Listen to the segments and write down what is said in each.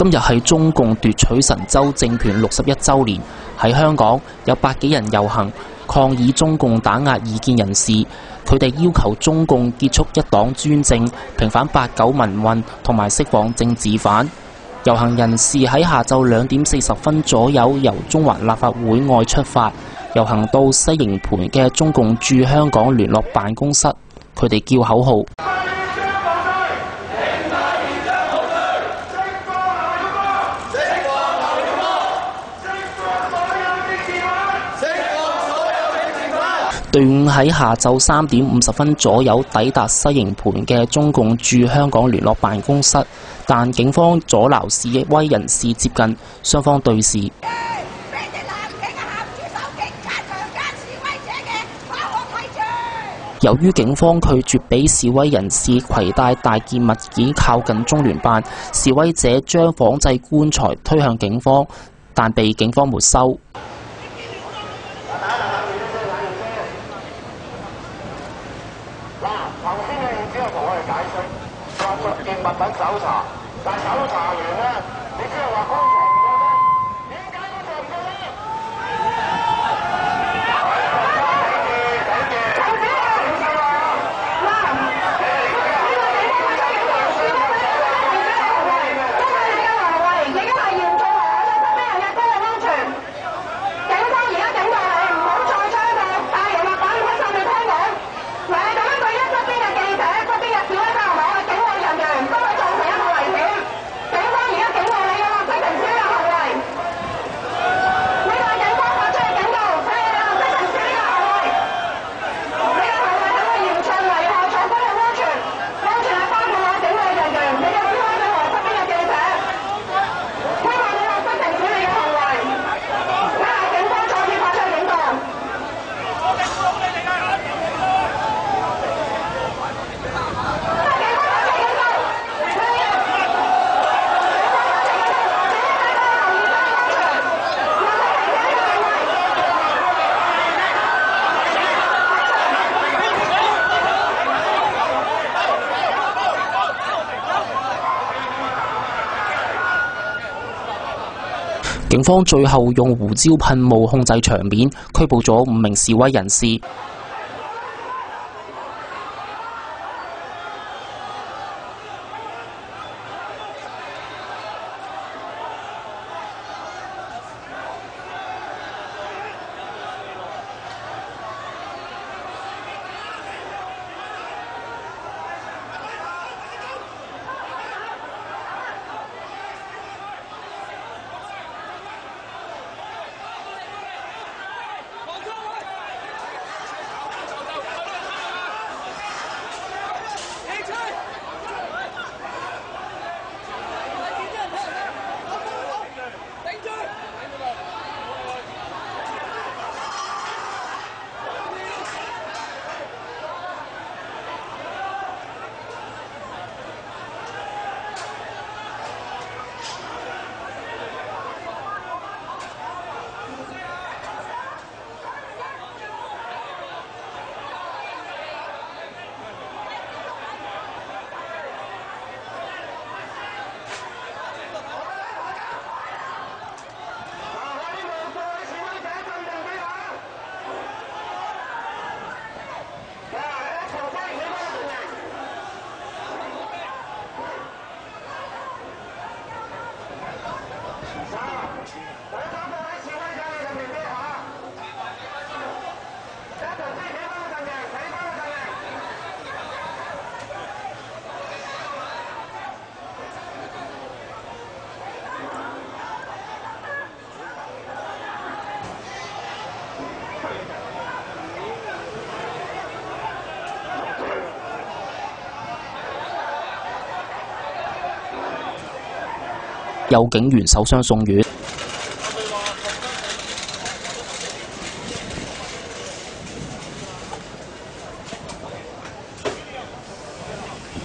今日係中共奪取神州政權61週年，喺香港有百幾人遊行抗議中共打壓異見人士，佢哋要求中共結束一黨專政，平反8·9民運同埋釋放政治犯。遊行人士喺下晝2點40分左右由中環立法會外出發，遊行到西營盤嘅中共駐香港聯絡辦公室，佢哋叫口號。隊伍喺下晝3點50分左右抵達西營盤嘅中共駐香港聯絡辦公室，但警方阻撓示威人士接近，雙方對峙。由於警方拒絕俾示威人士攜帶大件物件靠近中聯辦，示威者將仿製棺材推向警方，但被警方沒收。頭先嘅意思係同我哋解釋，話逐件物品搜查，但係搜查完咧，你只係話剛才唔過咧，點解嗰度唔過咧？警方最後用胡椒噴霧控制場面，拘捕咗5名示威人士。有警員受傷送院。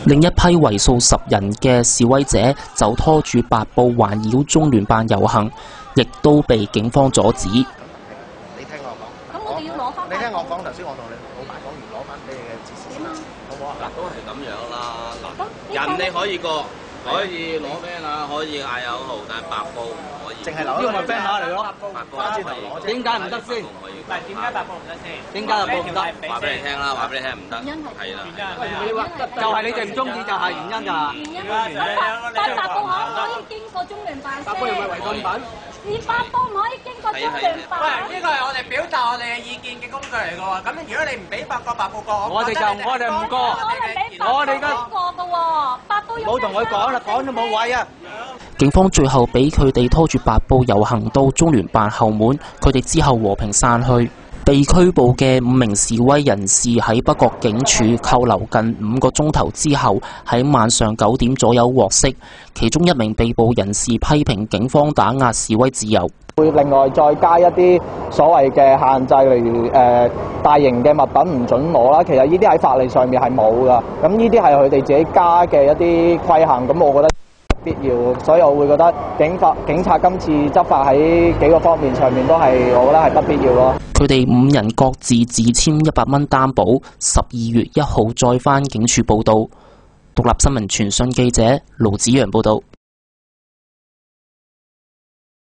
另一批為數10人嘅示威者就拖住白布環繞中聯辦遊行，亦都被警方阻止。你聽我講，咁我哋要攞翻。你聽我講，頭先我同你老闆講完，攞翻俾你嘅指示先啦，好唔好啊？嗱，都係咁樣啦。嗱，人你可以過，可以攞 banner，可以嗌口號，但係白布唔可以。淨係留呢個咪 banner 嚟咯。白布唔可以。點解唔得先？唔係點解白布唔得先？點解白布唔得？話俾你聽啦，話俾你聽唔得。係啦。就係你哋唔中意，就係原因咋？但白布可唔可以經過中聯辦？白布唔係違禁品。你白布唔可以經過中聯辦。喂，呢個係我哋表達我哋嘅意見嘅工具嚟嘅喎。咁如果你唔俾白布過，我哋唔過。我哋而家過嘅喎，白布冇同佢講啦，講都冇位啊！警方最後俾佢哋拖住白布遊行到中聯辦後門，佢哋之後和平散去。被拘捕嘅5名示威人士喺北角警署扣留近5個鐘頭之後，喺晚上9點左右獲釋。其中1名被捕人士批評警方打壓示威自由，會另外再加一啲所謂嘅限制，例如大型嘅物品唔準攞啦。其實呢啲喺法例上面係冇㗎。咁呢啲係佢哋自己加嘅一啲規限。咁我覺得必要，所以我會覺得警察今次執法喺幾個方面上面都係，我覺得係不必要咯。佢哋5人各自簽100蚊擔保，12月1號再返警署報到。獨立新聞傳訊記者盧子陽報道。